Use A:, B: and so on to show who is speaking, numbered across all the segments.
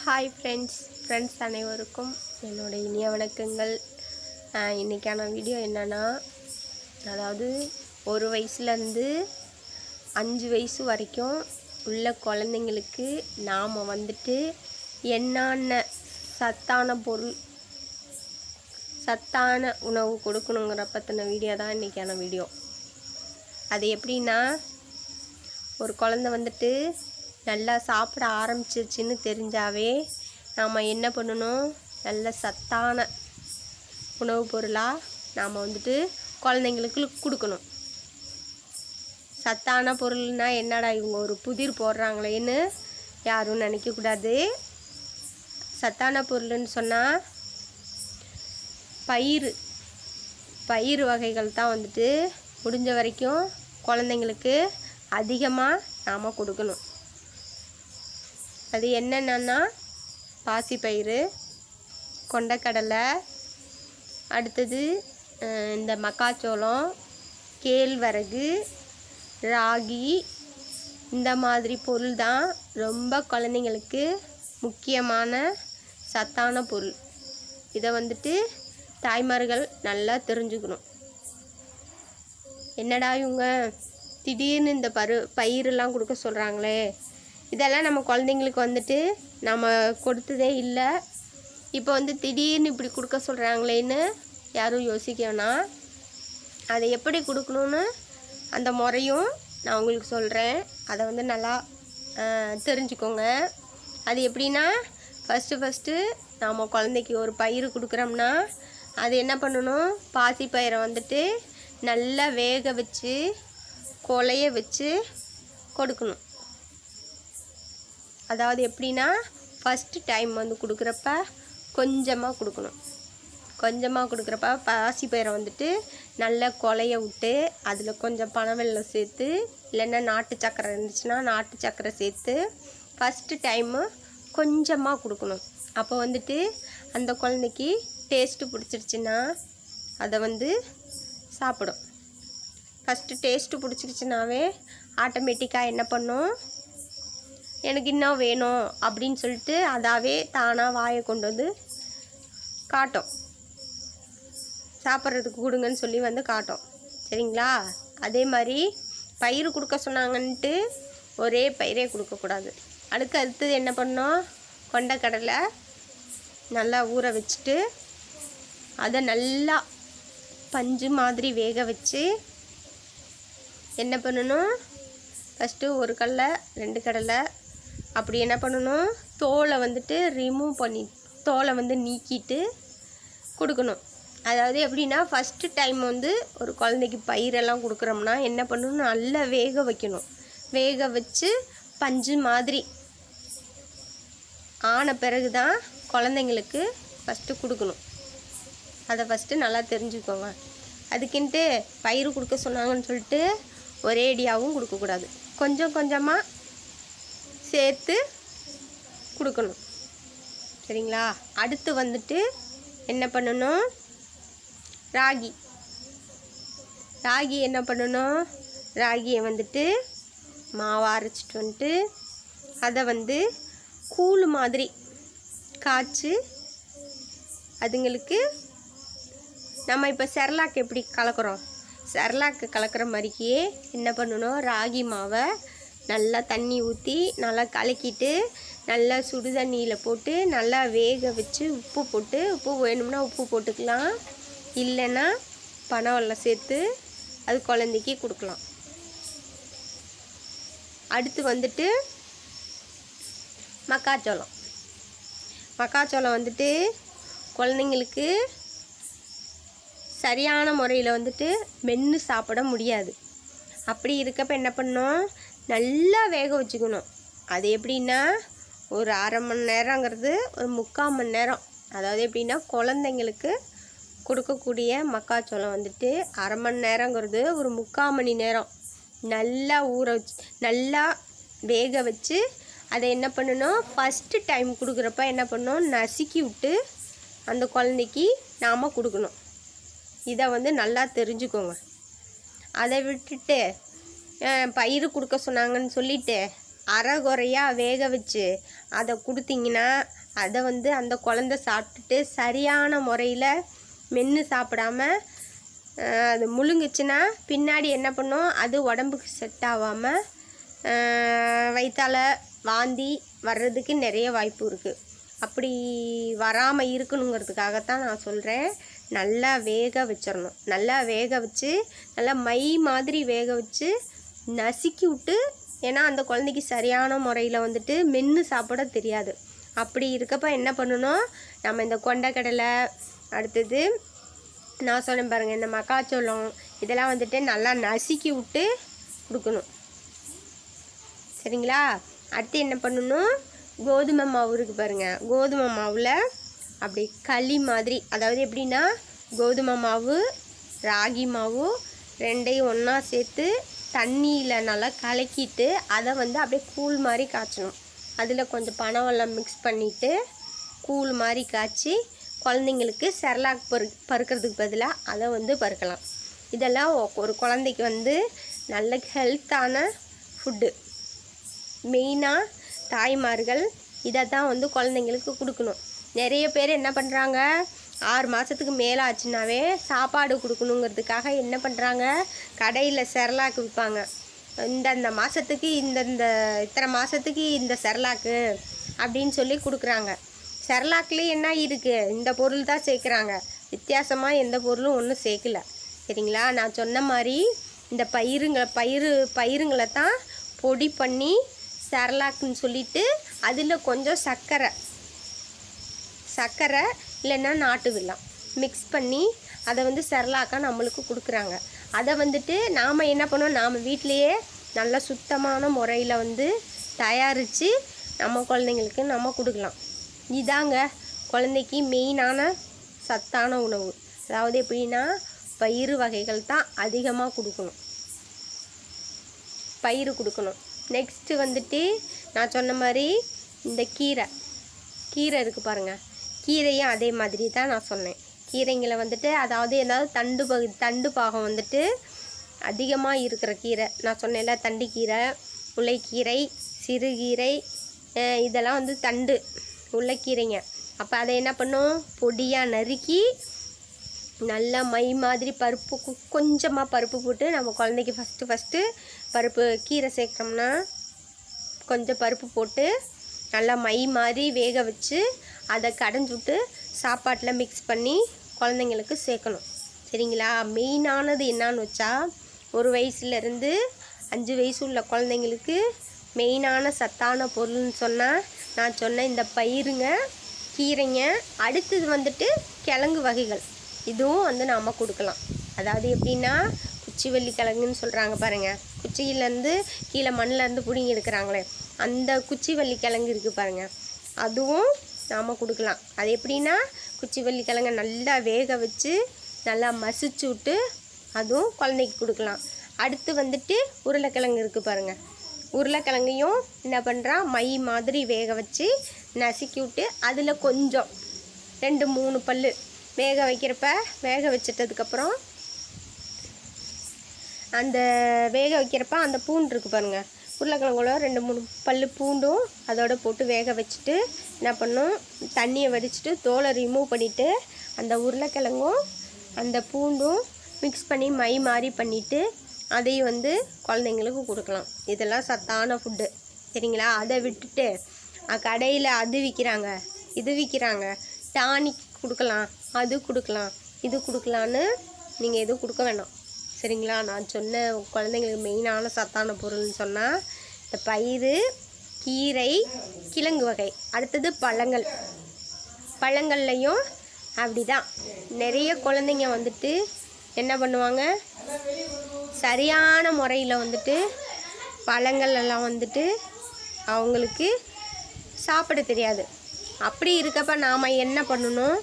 A: Hi friends அனைவருக்கும் என்னோட இனிய வணக்கங்கள். இன்றைக்கான வீடியோ என்னென்னா, அதாவது 1 வயசுலேருந்து 5 வயசு வரைக்கும் உள்ள குழந்தைங்களுக்கு நாம் என்னென்ன சத்தான உணவு கொடுக்கணுங்கிற பற்றின வீடியோ தான் இன்றைக்கான வீடியோ. அது எப்படின்னா, ஒரு குழந்தை நல்லா சாப்பிட ஆரம்பிச்சிருச்சுன்னு தெரிஞ்சாவே நாம் என்ன பண்ணணும், நல்ல சத்தான உணவுப் பொருளாக நாம் குழந்தைங்களுக்கு கொடுக்கணும். சத்தான பொருள்னால் என்னடா இவங்க ஒரு புதிர் போடுறாங்களேன்னு யாரும் நினைக்கக்கூடாது. சத்தான பொருள்னு சொன்னால் பயிறு வகைகள் தான் முடிஞ்ச வரைக்கும் குழந்தைங்களுக்கு அதிகமாக நாம் கொடுக்கணும். அது என்னென்னா, பாசிப்பயிறு, கொண்டக்கடலை, அடுத்தது இந்த மக்காச்சோளம், கேழ்வரகு, ராகி, இந்த மாதிரி பொருள் தான் ரொம்ப குழந்தைங்களுக்கு முக்கியமான சத்தான பொருள். இதை தாய்மார்கள் நல்லா தெரிஞ்சுக்கணும். என்னடா இவங்க திடீர்னு இந்த பயிரெல்லாம் கொடுக்க சொல்கிறாங்களே, இதெல்லாம் நம்ம குழந்தைங்களுக்கு நம்ம கொடுத்ததே இல்லை, இப்போ திடீர்னு இப்படி கொடுக்க சொல்கிறாங்களேன்னு யாரும் யோசிக்க வேணாம். அதை எப்படி கொடுக்கணுன்னு அந்த முறையும் நான் உங்களுக்கு சொல்கிறேன். அதை நல்லா தெரிஞ்சுக்கோங்க. அது எப்படின்னா, ஃபஸ்ட்டு நாம் குழந்தைக்கு ஒரு பயிறு கொடுக்குறோம்னா அது என்ன பண்ணணும், பாசிப்பயிரை நல்லா வேக வச்சு கொலைய வச்சு கொடுக்கணும். அதாவது எப்படின்னா, ஃபஸ்ட்டு டைம் கொடுக்குறப்ப கொஞ்சமாக கொடுக்கணும். கொஞ்சமாக கொடுக்குறப்ப பாசிப்பயிரை நல்லா கொலைய விட்டு அதில் கொஞ்சம் பனவெல்லம் சேர்த்து, இல்லைன்னா நாட்டு சக்கரை இருந்துச்சுன்னா நாட்டு சக்கரை சேர்த்து ஃபஸ்ட்டு டைமு கொஞ்சமாக கொடுக்கணும். அப்போ அந்த குழந்தைக்கு டேஸ்ட்டு பிடிச்சிருச்சுன்னா அதை சாப்பிடும். ஃபஸ்ட்டு டேஸ்ட்டு பிடிச்சிருச்சுனாவே ஆட்டோமேட்டிக்காக என்ன பண்ணும், எனக்கு இன்னும் வேணும் அப்படின்னு சொல்லிட்டு அதாவே தானாக வாயை கொண்டு காட்டும். சாப்பிட்றதுக்கு கொடுங்கன்னு சொல்லி காட்டும். சரிங்களா? அதே மாதிரி பயிறு கொடுக்க சொன்னாங்கன்ட்டு ஒரே பயிரே கொடுக்கக்கூடாது. அடுத்தது என்ன பண்ணோம், கொண்டக்கடலை நல்லா ஊற வச்சுட்டு அதை நல்லா பஞ்சு மாதிரி வேக வச்சு என்ன பண்ணணும், ஃபஸ்ட்டு ஒரு கடலை 2 கடலை அப்படி என்ன பண்ணணும், தோலை ரிமூவ் பண்ணி தோலை நீக்கிட்டு கொடுக்கணும். அதாவது எப்படின்னா, ஃபஸ்ட்டு டைம் ஒரு குழந்தைக்கு பயிரெல்லாம் கொடுக்குறோம்னா என்ன பண்ணணும், நல்லா வேக வைக்கணும். வேக வச்சு பஞ்சு மாதிரி ஆன பிறகு தான் குழந்தைங்களுக்கு ஃபஸ்ட்டு கொடுக்கணும். அதை ஃபஸ்ட்டு நல்லா தெரிஞ்சுக்கோங்க. அதுக்குன்ட்டு பயிறு கொடுக்க சொன்னாங்கன்னு சொல்லிட்டு ஒரேடியாகவும் கொடுக்கக்கூடாது. கொஞ்சம் கொஞ்சமாக சேர்த்து கொடுக்கணும். சரிங்களா? அடுத்து என்ன பண்ணணும், ராகி என்ன பண்ணணும், ராகியை மாவை அரைச்சிட்டு அதை கூழ் மாதிரி காய்ச்சி அதுங்களுக்கு நம்ம இப்போ செர்லாக் எப்படி கலக்கிறோம், செர்லாக்கு கலக்கிற மாதிரிக்கே என்ன பண்ணணும், ராகி மாவை நல்லா தண்ணி ஊற்றி நல்லா கலக்கிட்டு நல்லா சுடு தண்ணியில் போட்டு நல்லா வேக வச்சு உப்பு வேணும்னா உப்பு போட்டுக்கலாம், இல்லைன்னா பனவெல்லம் சேர்த்து அது குழந்தைக்கு கொடுக்கலாம். அடுத்து மக்காச்சோளம் குழந்தைங்களுக்கு சரியான முறையில் மென்று சாப்பிட முடியாது. அப்படி இருக்கப்போ என்ன பண்ணணும், நல்லா வேக வச்சுக்கணும். அது எப்படின்னா, ஒரு 1/2 மணி நேரங்கிறது ஒரு 3/4 மணி நேரம். அதாவது எப்படின்னா, குழந்தைங்களுக்கு கொடுக்கக்கூடிய மக்காச்சோளம் 1/2 மணி நேரங்கிறது ஒரு 3/4 மணி நேரம் நல்லா ஊற வச்சு நல்லா வேக வச்சு அதை என்ன பண்ணணும், ஃபஸ்ட்டு டைம் கொடுக்குறப்ப என்ன பண்ணணும், நசுக்கி விட்டு அந்த குழந்தைக்கு நாம் கொடுக்கணும். இதை நல்லா தெரிஞ்சுக்கோங்க. அதை விட்டுட்டு பயிறு கொடுக்க சொன்னாங்கன்னு சொல்லிவிட்டு அரைகுறையாக வேக வச்சு அதை கொடுத்தீங்கன்னா அதை வந்து அந்த குழந்தை சாப்பிட்டுட்டு சரியான முறையில் மென்று சாப்பிடாம அது முழுங்குச்சுன்னா பின்னாடி என்ன பண்ணும், அது உடம்புக்கு செட் ஆகாமல் வயிற்றால் வாந்தி வர்றதுக்கு நிறைய வாய்ப்பு இருக்குது. அப்படி வராமல் இருக்கணுங்கிறதுக்காகத்தான் நான் சொல்கிறேன். நல்லா வேக வச்சிடணும். நல்லா வேக வச்சு நல்லா மை மாதிரி வேக வச்சு நசுக்கி விட்டு, ஏன்னா அந்த குழந்தைக்கு சரியான முறையில் வந்துட்டு மென்று சாப்பிட தெரியாது. அப்படி இருக்கப்போ என்ன பண்ணணும், நம்ம இந்த கொண்டைக்கடலை, அடுத்தது நான் சொன்னேன் பாருங்கள் இந்த மக்காச்சோளம், இதெல்லாம் வந்துட்டு நல்லா நசுக்கி விட்டு கொடுக்கணும். சரிங்களா? அடுத்து என்ன பண்ணணும், கோதுமை மாவு இருக்குது பாருங்கள். கோதுமை மாவில் அப்படி களி மாதிரி, அதாவது எப்படின்னா கோதுமை மாவு ராகி மாவு ரெண்டையும் ஒன்றா சேர்த்து தண்ணியில் நல்லா கலக்கிட்டு அதை வந்து அப்படியே கூழ் மாதிரி காய்ச்சணும். அதில் கொஞ்சம் பனவெல்லம் மிக்ஸ் பண்ணிவிட்டு கூழ் மாதிரி காய்ச்சி குழந்தைங்களுக்கு செர்லாக் பருக்கிறதுக்கு பதிலாக அதை வந்து பருக்கலாம். இதெல்லாம் ஒரு குழந்தைக்கு வந்து நல்ல ஹெல்த்தான ஃபுட்டு. மெயினாக தாய்மார்கள் இதை தான் வந்து குழந்தைங்களுக்கு கொடுக்கணும். நிறைய பேர் என்ன பண்ணுறாங்க, 6 மாதத்துக்கு மேலே ஆச்சுனாவே சாப்பாடு கொடுக்கணுங்கிறதுக்காக என்ன பண்ணுறாங்க, கடையில் செர்லாக் விற்பாங்க. இந்த மாதத்துக்கு இத்தனை மாதத்துக்கு இந்த செர்லாக்கு அப்படின்னு சொல்லி கொடுக்குறாங்க. செர்லாக்லேயே என்ன இருக்குது, இந்த பொருள் தான் சேர்க்குறாங்க. வித்தியாசமாக எந்த பொருளும் ஒன்றும் சேர்க்கல. சரிங்களா? நான் சொன்ன மாதிரி இந்த பயிருங்களை தான் பொடி பண்ணி செர்லாக்னு சொல்லிவிட்டு அதில் கொஞ்சம் சர்க்கரை இல்லைன்னா நாட்டு வெல்லம் மிக்ஸ் பண்ணி அதை வந்து செர்லாக்காக நம்மளுக்கு கொடுக்குறாங்க. அதை வந்துட்டு நாம் என்ன பண்ணோம், நாம் வீட்டிலையே நல்ல சுத்தமான முறையில் வந்து தயாரித்து நம்ம குழந்தைங்களுக்கு நம்ம கொடுக்கலாம். இதாங்க குழந்தைக்கு மெயினான சத்தான உணவு. அதாவது எப்படின்னா பயிறு வகைகள் தான் அதிகமாக பயிறு கொடுக்கணும். நெக்ஸ்ட்டு வந்துட்டு நான் சொன்ன மாதிரி இந்த கீரை இருக்குது பாருங்கள். கீரையும் அதே மாதிரி தான் நான் சொன்னேன். கீரைங்களை வந்துட்டு அதாவது ஏதாவது தண்டு பாகம் வந்துட்டு அதிகமாக இருக்கிற கீரை, நான் சொன்னேன்ல தண்டுக்கீரை, முளைக்கீரை, சிறுகீரை, இதெல்லாம் வந்து தண்டு உள்ள கீரைங்க. அப்போ அதை என்ன பண்ணும், பொடியாக நறுக்கி நல்லா மை மாதிரி கொஞ்சமாக பருப்பு போட்டு நம்ம குழந்தைக்கு ஃபஸ்ட்டு பருப்பு கீரை சேர்க்குறோம்னா கொஞ்சம் பருப்பு போட்டு நல்லா மை மாதிரி வேக வச்சு அதை கடைஞ்சி விட்டு சாப்பாட்டில் மிக்ஸ் பண்ணி குழந்தைங்களுக்கு சேர்க்கணும். சரிங்களா? மெயினானது என்னான்னு வச்சா 1 வயசுலேருந்து 5 வயசு உள்ள குழந்தைங்களுக்கு மெயினான சத்தான பொருள்னு சொன்னால் நான் சொன்ன இந்த பயிருங்க, கீரைங்க, அடுத்தது வந்துட்டு கிழங்கு வகைகள். இதுவும் வந்து நாம் கொடுக்கலாம். அதாவது எப்படின்னா குச்சிவள்ளி கிழங்குன்னு சொல்கிறாங்க பாருங்கள். குச்சியிலேருந்து கீழே மண்ணிலேருந்து பிடிங்கி எடுக்கிறாங்களே, அந்த குச்சிவள்ளி கிழங்கு இருக்குது பாருங்கள், அதுவும் நாம் கொடுக்கலாம். அது எப்படின்னா குச்சிவள்ளி கிழங்கை நல்லா வேக வச்சு நல்லா மசிச்சு விட்டு அதுவும் குழந்தைக்கு கொடுக்கலாம். அடுத்து வந்துட்டு உருளைக்கிழங்கு இருக்குது பாருங்கள். உருளைக்கிழங்கையும் என்ன பண்ணுறான், மை மாதிரி வேக வச்சு நசுக்கி விட்டு அதில் கொஞ்சம் 2-3 பல் வேக வச்சிட்டதுக்கப்புறம் அந்த அந்த பூண்டு இருக்குது பாருங்கள். உருளைக்கிழங்குல 2-3 பல் பூண்டும் அதோட போட்டு வேக வச்சுட்டு என்ன பண்ணும், தண்ணியை வடிச்சிட்டு தோலை ரிமூவ் பண்ணிவிட்டு அந்த உருளைக்கிழங்கும் அந்த பூண்டும் மிக்ஸ் பண்ணி மை மாதிரி பண்ணிவிட்டு அதையும் வந்து குழந்தைங்களுக்கு கொடுக்கலாம். இதெல்லாம் சத்தான ஃபுட்டு. சரிங்களா? அதை விட்டுட்டு கடையில் அது விற்கிறாங்க, இது விற்கிறாங்க, டானிக் கொடுக்கலாம், அது கொடுக்கலாம், இது கொடுக்கலான்னு நீங்கள் எதுவும் கொடுக்க வேண்டாம். சரிங்களா? நான் சொன்ன குழந்தைங்களுக்கு மெயினான சத்தான பொருள்னு சொன்னால் இந்த பயிறு, கீரை, கிழங்கு வகை. அடுத்தது பழங்கள்லையும் அப்படி தான். நிறைய குழந்தைங்க வந்துட்டு என்ன பண்ணுவாங்க, சரியான முறையில் வந்துட்டு பழங்கள் எல்லாம் வந்துட்டு அவங்களுக்கு சாப்பிட தெரியாது. அப்படி இருக்கப்ப நாம் என்ன பண்ணணும்,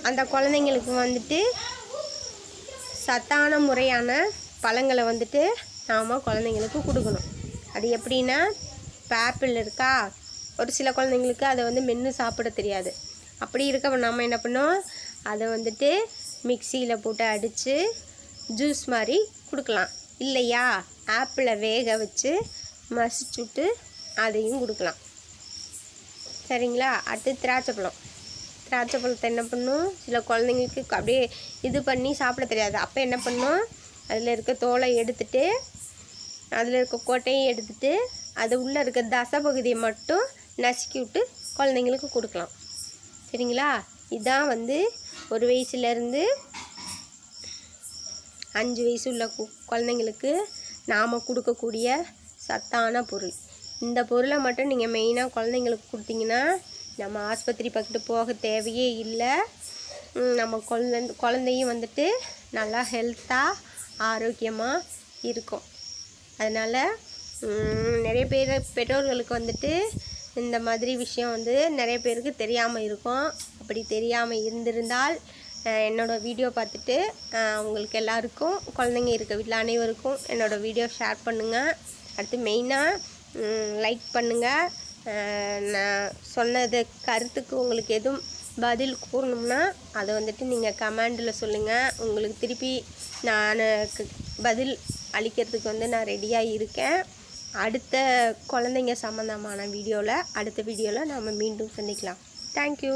A: அந்த குழந்தைங்களுக்கு வந்துட்டு சத்தான முறையான பழங்களை வந்துட்டு நாம் குழந்தைங்களுக்கு கொடுக்கணும். அது எப்படின்னா இப்போ ஆப்பிள் இருக்கா, ஒரு சில குழந்தைங்களுக்கு அதை வந்து மென்று சாப்பிட தெரியாது. அப்படி இருக்கப்ப நாம் என்ன பண்ணோம், அதை வந்துட்டு மிக்சியில் போட்டு அடித்து ஜூஸ் மாதிரி கொடுக்கலாம். இல்லையா, ஆப்பிளை வேக வச்சு மசிச்சு விட்டு அதையும் கொடுக்கலாம். சரிங்களா? அடுத்து திராட்சை பழத்தை என்ன பண்ணும், சில குழந்தைங்களுக்கு அப்படியே இது பண்ணி சாப்பிட தெரியாது. அப்போ என்ன பண்ணும், அதில் இருக்க தோலை எடுத்துட்டு அதில் இருக்க கொட்டையும் எடுத்துட்டு அது உள்ளே இருக்க தசை பகுதியை மட்டும் நசுக்கி விட்டு குழந்தைங்களுக்கு கொடுக்கலாம். சரிங்களா? இதுதான் வந்து 1 வயசுலேருந்து 5 வயசு உள்ள குழந்தைங்களுக்கு நாம் கொடுக்கக்கூடிய சத்தான பொருள். இந்த பொருளை மட்டும் நீங்கள் மெயினாக குழந்தைங்களுக்கு கொடுத்தீங்கன்னா நம்ம ஆஸ்பத்திரி பக்கத்து போக தேவையே இல்லை. நம்ம குழந்தையும் வந்துட்டு நல்லா ஹெல்த்தாக ஆரோக்கியமாக இருக்கும். அதனால் நிறைய பெற்றோர்களுக்கு வந்துட்டு இந்த மாதிரி விஷயம் வந்து நிறைய பேருக்கு தெரியாமல் இருக்கும். அப்படி தெரியாமல் இருந்திருந்தால் என்னோடய வீடியோ பார்த்துட்டு உங்களுக்கு எல்லாருக்கும் குழந்தைங்க இருக்க வீட்டில் அனைவருக்கும் என்னோடய வீடியோ ஷேர் பண்ணுங்கள். அடுத்து மெயினாக லைக் பண்ணுங்கள். நான் சொன்னது கருத்துக்கு உங்களுக்கு எதுவும் பதில் கூறணும்னா அதை வந்துட்டு நீங்கள் கமெண்டில் சொல்லுங்கள். உங்களுக்கு திருப்பி நான் பதில் அளிக்கிறதுக்கு வந்து நான் ரெடியாக இருக்கேன். அடுத்த குழந்தைங்க சம்மந்தமான அடுத்த வீடியோவில் நாம் மீண்டும் சந்திக்கலாம். தேங்க்யூ.